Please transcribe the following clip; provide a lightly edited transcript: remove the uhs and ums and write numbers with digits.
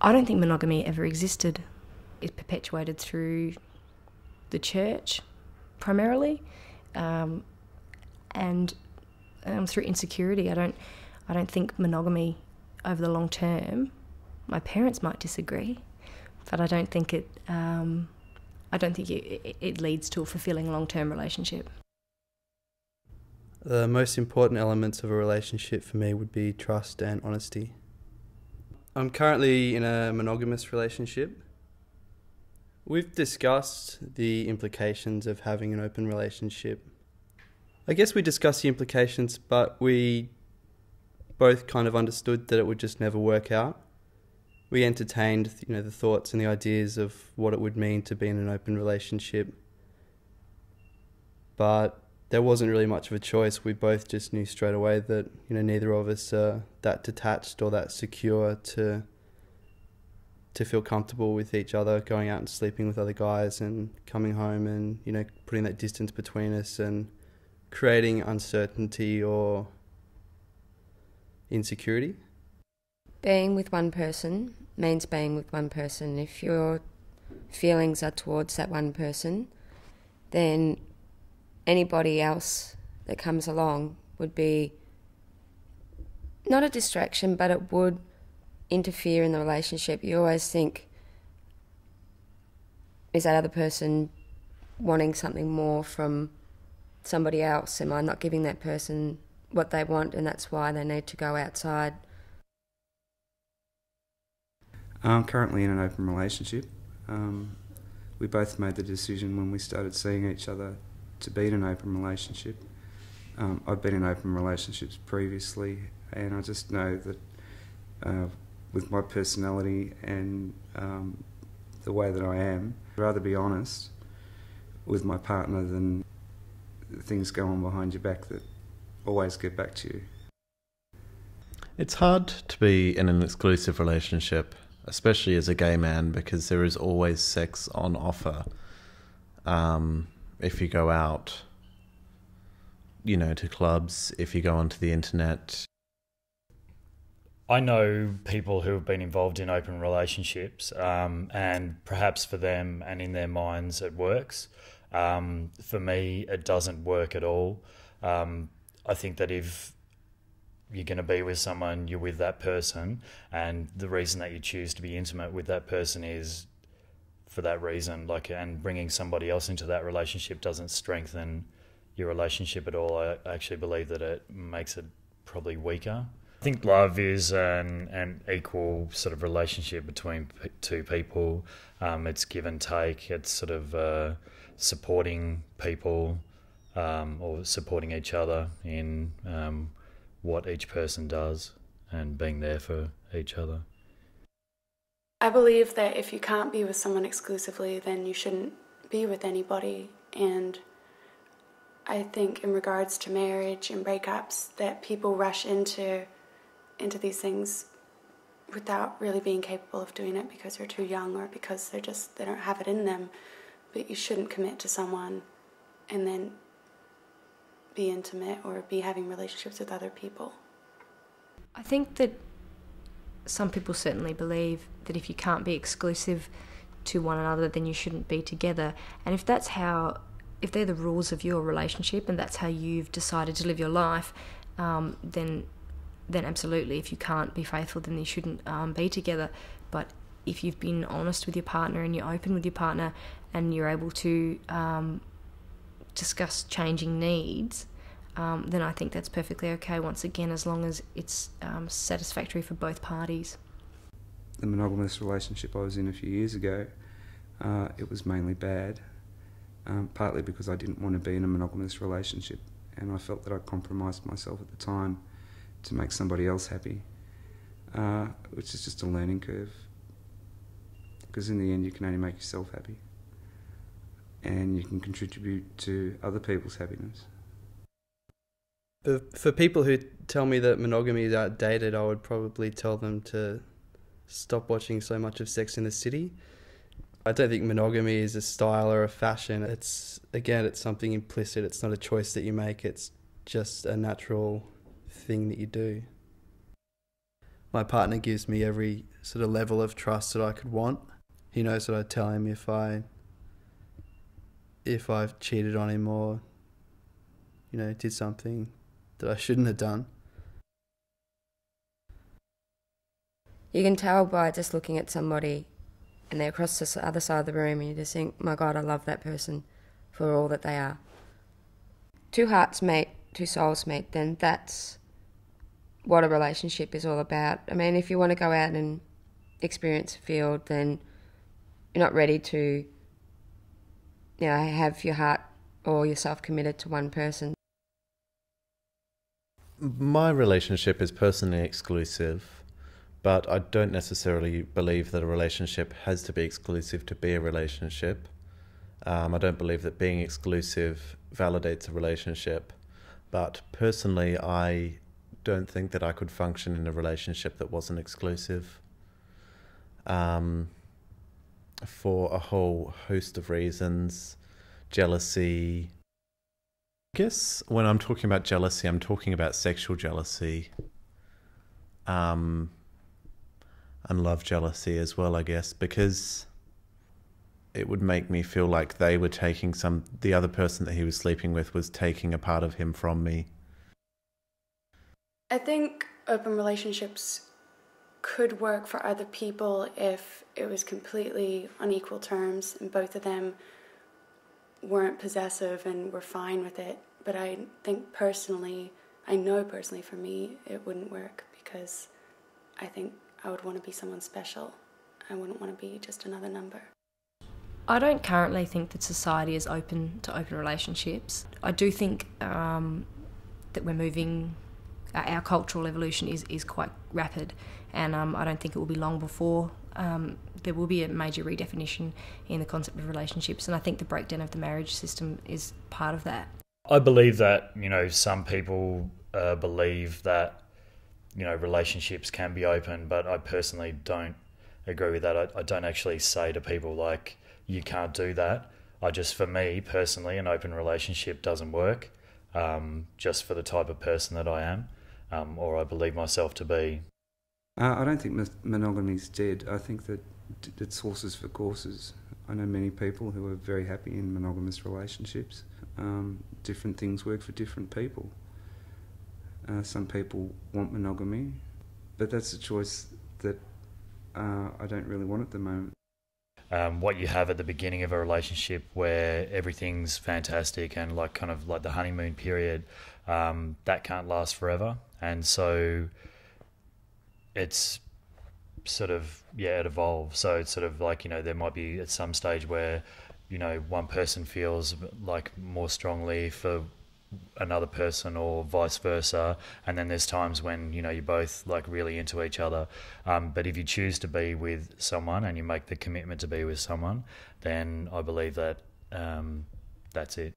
I don't think monogamy ever existed. It's perpetuated through the church, primarily, and through insecurity. I don't think monogamy over the long term. My parents might disagree, but I don't think it. I don't think it leads to a fulfilling long-term relationship. The most important elements of a relationship for me would be trust and honesty. I'm currently in a monogamous relationship. We've discussed the implications of having an open relationship. I guess we discussed the implications, but we both kind of understood that it would just never work out. We entertained, the thoughts and the ideas of what it would mean to be in an open relationship, but there wasn't really much of a choice. We both just knew straight away that neither of us are that detached or that secure to feel comfortable with each other, going out and sleeping with other guys and coming home and putting that distance between us and creating uncertainty or insecurity. Being with one person means being with one person. If your feelings are towards that one person, then anybody else that comes along would be not a distraction, but it would interfere in the relationship. You always think, is that other person wanting something more from somebody else? Am I not giving that person what they want, and that's why they need to go outside? I'm currently in an open relationship. We both made the decision when we started seeing each other to be in an open relationship. I've been in open relationships previously, and I just know that with my personality and the way that I am, I'd rather be honest with my partner than things go on behind your back that always get back to you. It's hard to be in an exclusive relationship, especially as a gay man, because there is always sex on offer. If you go out, to clubs, if you go onto the internet. I know people who have been involved in open relationships, and perhaps for them and in their minds it works. For me, it doesn't work at all. I think that if you're going to be with someone, you're with that person, and the reason that you choose to be intimate with that person is for that reason. And bringing somebody else into that relationship doesn't strengthen your relationship at all. I actually believe that it makes it probably weaker. I think love is an equal sort of relationship between two people. It's give and take. It's sort of supporting people or supporting each other in what each person does and being there for each other. I believe that if you can't be with someone exclusively, then you shouldn't be with anybody. And I think in regards to marriage and breakups, that people rush into these things without really being capable of doing it because they're too young or because they don't have it in them. But you shouldn't commit to someone and then be intimate or be having relationships with other people. I think that some people certainly believe that if you can't be exclusive to one another, then you shouldn't be together. And if they're the rules of your relationship and that's how you've decided to live your life, then absolutely, if you can't be faithful, then you shouldn't be together. But if you've been honest with your partner and you're open with your partner and you're able to discuss changing needs, then I think that's perfectly okay, once again, as long as it's satisfactory for both parties. The monogamous relationship I was in a few years ago, it was mainly bad, partly because I didn't want to be in a monogamous relationship, and I felt that I compromised myself at the time to make somebody else happy, which is just a learning curve, because in the end you can only make yourself happy and you can contribute to other people's happiness. For people who tell me that monogamy is outdated, I would probably tell them to stop watching so much of Sex and the City. I don't think monogamy is a style or a fashion. It's something implicit. It's not a choice that you make. It's just a natural thing that you do. my partner gives me every sort of level of trust that I could want. He knows that I tell him if I've cheated on him or, did something that I shouldn't have done. You can tell by just looking at somebody and they're across the other side of the room and you just think, my God, I love that person for all that they are. Two hearts meet, two souls meet, then that's what a relationship is all about. I mean, if you want to go out and experience a field, then you're not ready to, have your heart or yourself committed to one person. My relationship is personally exclusive, but I don't necessarily believe that a relationship has to be exclusive to be a relationship. I don't believe that being exclusive validates a relationship, but personally I don't think that I could function in a relationship that wasn't exclusive, for a whole host of reasons. Jealousy. I guess when I'm talking about jealousy, I'm talking about sexual jealousy, and love jealousy as well, I guess, because it would make me feel like they were taking the other person that he was sleeping with was taking a part of him from me. I think open relationships could work for other people if it was completely on equal terms and both of them weren't possessive and were fine with it. But I think personally, I know personally for me, it wouldn't work because I think I would want to be someone special. I wouldn't want to be just another number. I don't currently think that society is open to open relationships. I do think that we're moving, our cultural evolution is quite rapid, and I don't think it will be long before there will be a major redefinition in the concept of relationships, and I think the breakdown of the marriage system is part of that. I believe that, some people believe that, relationships can be open, but I personally don't agree with that. I don't actually say to people like, you can't do that. For me personally, an open relationship doesn't work, just for the type of person that I am, or I believe myself to be. I don't think monogamy's dead. I think that it's horses for courses. I know many people who are very happy in monogamous relationships. Different things work for different people. Some people want monogamy, but that's a choice that I don't really want at the moment. What you have at the beginning of a relationship where everything's fantastic and like the honeymoon period, that can't last forever. And so it's sort of, it evolves. So it's sort of like, there might be at some stage where, one person feels like more strongly for another person or vice versa, and then there's times when you're both like really into each other, but if you choose to be with someone and you make the commitment to be with someone, then I believe that that's it.